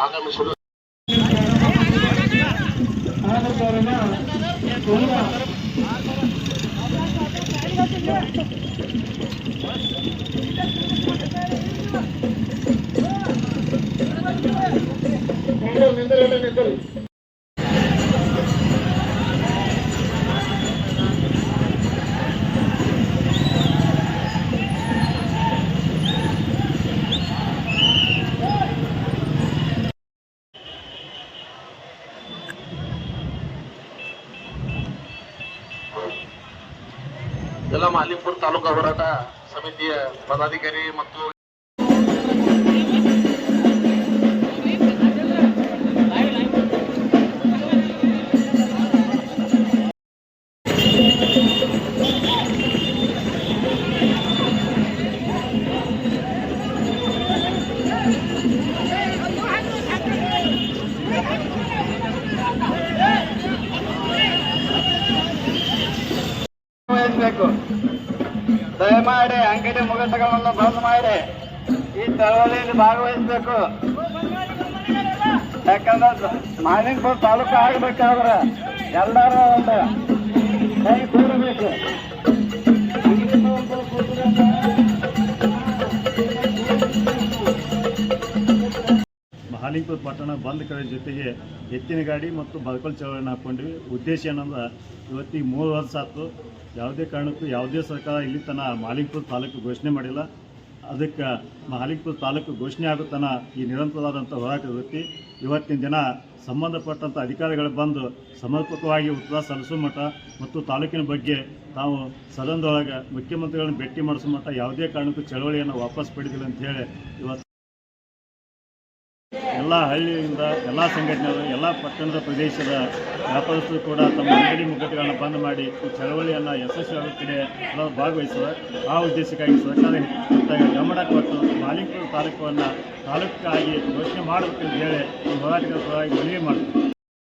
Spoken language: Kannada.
ಆಗಮಿಸಿದರು. ಎಲ್ಲ ಮಾಲಿಂಗಪುರ ತಾಲೂಕಾ ಹೋರಾಟ ಸಮಿತಿಯ ಪದಾಧಿಕಾರಿ ಮತ್ತು ದಯಮಾಡಿ ಅಂಗಡಿ ಮುಗಟಗಳನ್ನು ಬಂದ್ ಮಾಡಿ ಈ ಚಳವಳಿಯಲ್ಲಿ ಭಾಗವಹಿಸಬೇಕು. ಯಾಕಂದ್ರೆ ಮಾಲಿಂಗಪುರ ತಾಲೂಕು ಆಗ್ಬೇಕಾದ್ರೆ ಎಲ್ಲರೂ ಒಂದು ಕೈ ಕೂಡಬೇಕು. ಮಾಲಿಂಗಪುರ ಪಟ್ಟಣ ಬಂದ್ ಕಡೆ ಜೊತೆಗೆ ಎತ್ತಿನ ಗಾಡಿ ಮತ್ತು ಬದಕಲ್ ಚಳವಳಿಯನ್ನು ಹಾಕ್ಕೊಂಡ್ವಿ. ಉದ್ದೇಶ ಏನಂದ್ರೆ ಇವತ್ತಿಗೆ 3 ವರ್ಷ ಆಯ್ತು, ಯಾವುದೇ ಕಾರಣಕ್ಕೂ ಯಾವುದೇ ಸರ್ಕಾರ ಇಲ್ಲಿ ತನಕ ಮಾಲಿಂಗಪುರ ತಾಲೂಕು ಘೋಷಣೆ ಮಾಡಿಲ್ಲ. ಅದಕ್ಕೆ ಮಾಲಿಂಗಪುರ ತಾಲೂಕು ಘೋಷಣೆ ಆಗುತ್ತಾನ ಈ ನಿರಂತರವಾದಂಥ ಹೋರಾಟ ಇರುತ್ತೆ. ಇವತ್ತಿನ ದಿನ ಸಂಬಂಧಪಟ್ಟಂಥ ಅಧಿಕಾರಿಗಳು ಬಂದು ಸಮರ್ಪಕವಾಗಿ ಉತ್ತರ ಸಲ್ಲಿಸುವ ಮಟ್ಟ ಮತ್ತು ತಾಲೂಕಿನ ಬಗ್ಗೆ ತಾವು ಸದನದೊಳಗೆ ಮುಖ್ಯಮಂತ್ರಿಗಳನ್ನು ಭೇಟಿ ಮಾಡಿಸುವ ಮಟ್ಟ ಯಾವುದೇ ಕಾರಣಕ್ಕೂ ಚಳವಳಿಯನ್ನು ವಾಪಸ್ ಪಡೆದಿಲ್ಲ ಅಂತ ಹೇಳಿ ಇವತ್ತು ಎಲ್ಲ ಹಳ್ಳಿಯಿಂದ ಎಲ್ಲ ಸಂಘಟನೆಗಳು ಎಲ್ಲ ಪಟ್ಟಣದ ಪ್ರದೇಶದ ವ್ಯಾಪಾರಸ್ಥರು ಕೂಡ ತಮ್ಮ ಅಂಗಡಿ ಮುಗ್ಗಟ್ಟುಗಳನ್ನು ಬಂದ್ ಮಾಡಿ ಈ ಚಳವಳಿಯನ್ನು ಯಶಸ್ವಿಯಾಗುವ ಕಡೆ ಎಲ್ಲರೂ ಭಾಗವಹಿಸುವ ಆ ಉದ್ದೇಶಕ್ಕಾಗಿ ಸರ್ಕಾರ ಗಮನ ಕೊಟ್ಟು ಮಾಲಿಂಗಪುರ ತಾಲೂಕನ್ನು ತಾಲೂಕಾಗಿ ಘೋಷಣೆ ಮಾಡಬೇಕೆಂದು ಹೇಳಿ ಹೋರಾಟಗಾರರಾಗಿ ಮನವಿ ಮಾಡ್ತಾರೆ.